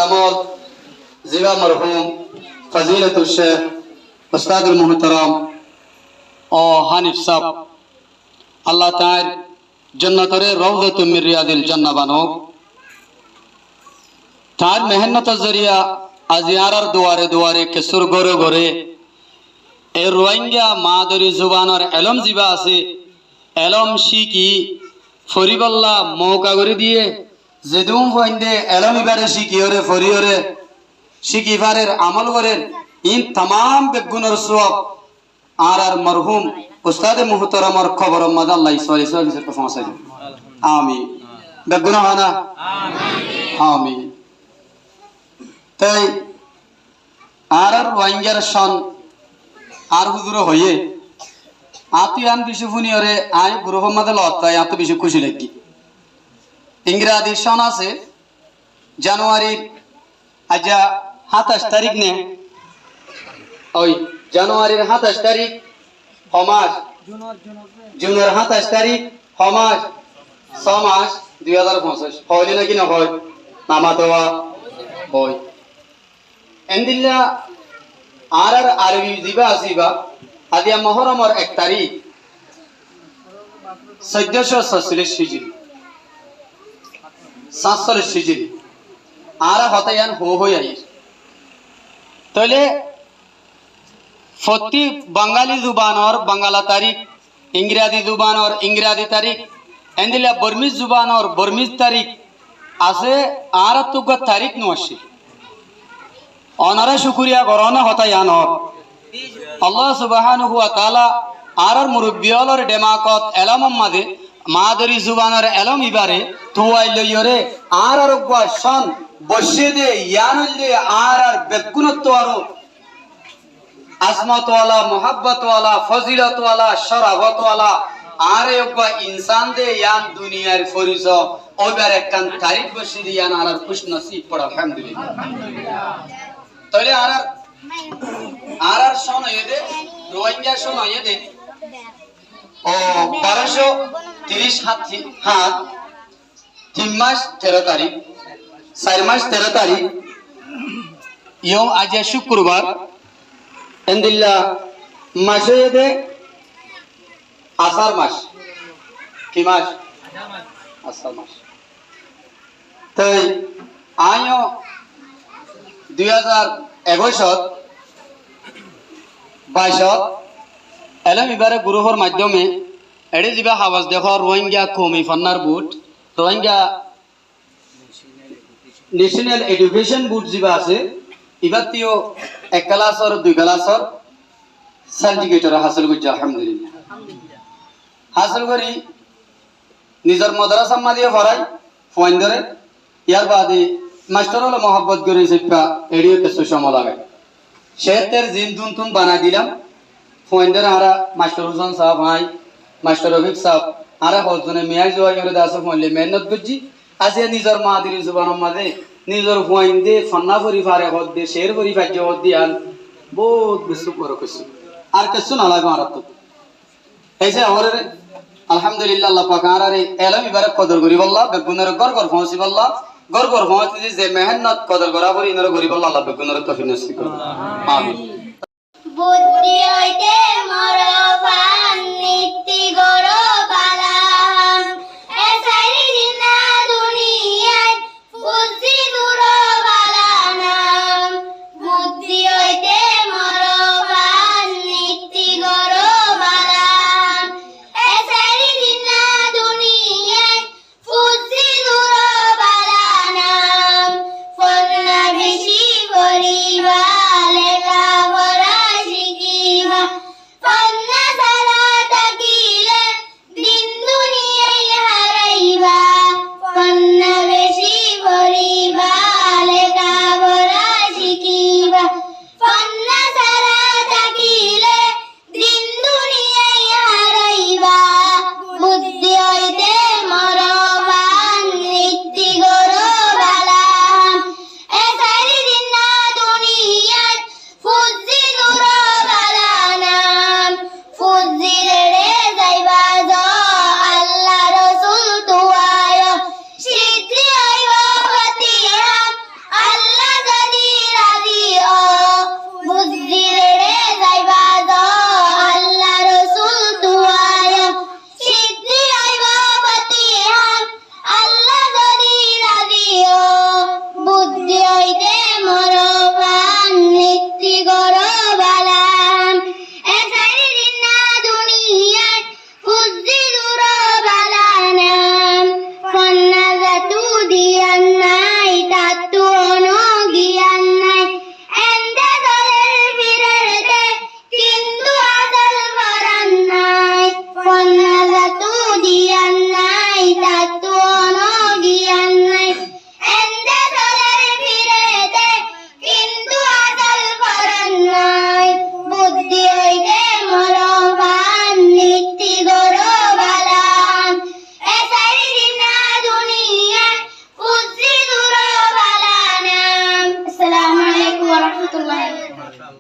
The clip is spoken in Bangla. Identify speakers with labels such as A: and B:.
A: আমল জিবা মরহুম ফজিলতুল শেখ উস্তাদুল মুহতারাম ও হানিফ সাহেব আল্লাহ তাআলা জান্নাতের রওজাতুম মির রিয়াদিল জান্নাহ বানাও। তার মেহনতের জরিয়া আজিয়ারার দুয়ারে দুয়ারে কেসুর গরে গরে এই রোহিঙ্গা মাদরি জুবানের এলম জিবা আছে এলম শিকি ফরিবল্লা মৌকা করে দিয়ে যেদুম হইন্দে এলম ইবারে শিকিওরে ফরিওরে শিকিফারের আমল করেন ইন तमाम বেগুনের সওয়াব আর মরহুম উস্তাদ মুহতারামর খবর মাদ আল্লাহ ইসওয়ালি সওয়ালিসের পৌঁছায়। আমিন। বেগুনা হানা আমিন আমিন। তাই আর রোহিঙ্গার সন আর হুজুর হইয়ে আতিয়ান বিশুফুনি ওরে আই গুরু মোহাম্মদ লতাই আত বেশি খুশি লাগি। ইংরাজি সন আছে জানুয়ারির আজা 27 তারিখ নে ওই জানুয়ারির 27 তারিখ হমাস জুনের 27 তারিখ হমাস 6 মাস 2025 হইলে নাকি না হয় নামাতোয়া হয় এন্দিল্লা আর আরবি দিবা আসিবা আদিয়া মুহররমের 1 তারিখ 1446 হিজরি 47 হিজরি আর হতায়ান হই আইস তাহলে ফতি বাঙালি জুবান और বাংলা তারিখ ইংরেজি জুবান और ইংরেজি তারিখ এন্দিলা বর্মিজ জুবান और বর্মিজ তারিখ আছে আর তুগ তারিখ নওশি অনারা শুকরিয়া করona হতায়ান আল্লাহ সুবহানাহু ওয়া তাআলা আর মুরব্বিয়লর ডেমাকত এলম মাদে মাদরি জুবানের এলম ইবারে তুয়াই লইরে আর গওয়াশন বসে দে ইয়ানলে আর বেগুনত্ব আর আজমত ওয়ালা মোহাব্বত ওয়ালা ফজিলত ওয়ালা শরাফত ওয়ালা আর একবা ইনসান দে ইয়ান দুনিয়ার ফরিজ ওবার একখান তারিখ বসে দিয়ান আর খুশ নসিব পড় আলহামদুলিল্লাহ। তাহলে আর শোনো এদে রোহিঙ্গা শোনো এদে ও 1230 হাত 3 মাস 13 তারিখ 4 মাস 13 তারিখ ইয়ো আজ শুক্রবার এন্দিল্লা মাসে এদে আষাঢ় মাস কি মাস আষাঢ় মাস তাই আয়ো 2021 22 এলম ইবারে গ্রুপের মাধ্যমে এড়ে দিবা হাওয়াজ দেখো রোহিঙ্গা কমি ফান্নার বুট রোহিঙ্গা ন্যাশনাল এডুকেশন বুট জিবা আছে ইবাতিও 1 ক্লাসর 2 ক্লাসর সার্টিফিকেট হাসিল করছে আলহামদুলিল্লাহ। হাসিল করি নিজের মাদ্রাসা মাদিয়ে পড়াই ফোন ধরে ইয়ার বাদে মাস্টার হলো মোহাব্বত করে শিক্ষা এড়িয়ে কিছু সময় লাগায় শেতের জিন তুন বানাই দিলাম ফোন ধরে আরা মাস্টার হোসেন সাহেব হাই মাস্টার রফিক সাহেব আরা হজনে মিয়াই জোয়াই করে দাস ফোনলে মেহনত করছি আছে নিজের মা দিলি জুবানের মাঝে নিজের ফোন দে ফন্না পরি ফারে হদ দে শের পরি ফাজ্য হদ দিয়ান বহুত কিছু করে কিছু আর কিছু না লাগে আর তো এইসে আমার আলহামদুলিল্লাহ আল্লাহ পাক আর এলম ইবারে কদর করি বল্লাহ বেগুনের গর গর পৌঁছি বল্লাহ গর গর পৌঁছি যে মেহনত কদর করা পরি ইনর করি বল্লাহ আল্লাহ বেগুনের তৌফিক নসিব করুন আমিন।
B: বুদ্ধি হইতে মরফান নীতি গরো বালাম এ সারি দিনা দুনিয়াত বুদ্ধি দুরো বালানাম বুদ্ধি হইতে মরফান নীতি গরো বালাম এ সারি দিনা দুনিয়াত বুদ্ধি দুরো বালানাম ফলনা বেশি করিবা লেখা পড়া শিখিবা ফন্না সালা তাকিলে রহমতুল্লাহ।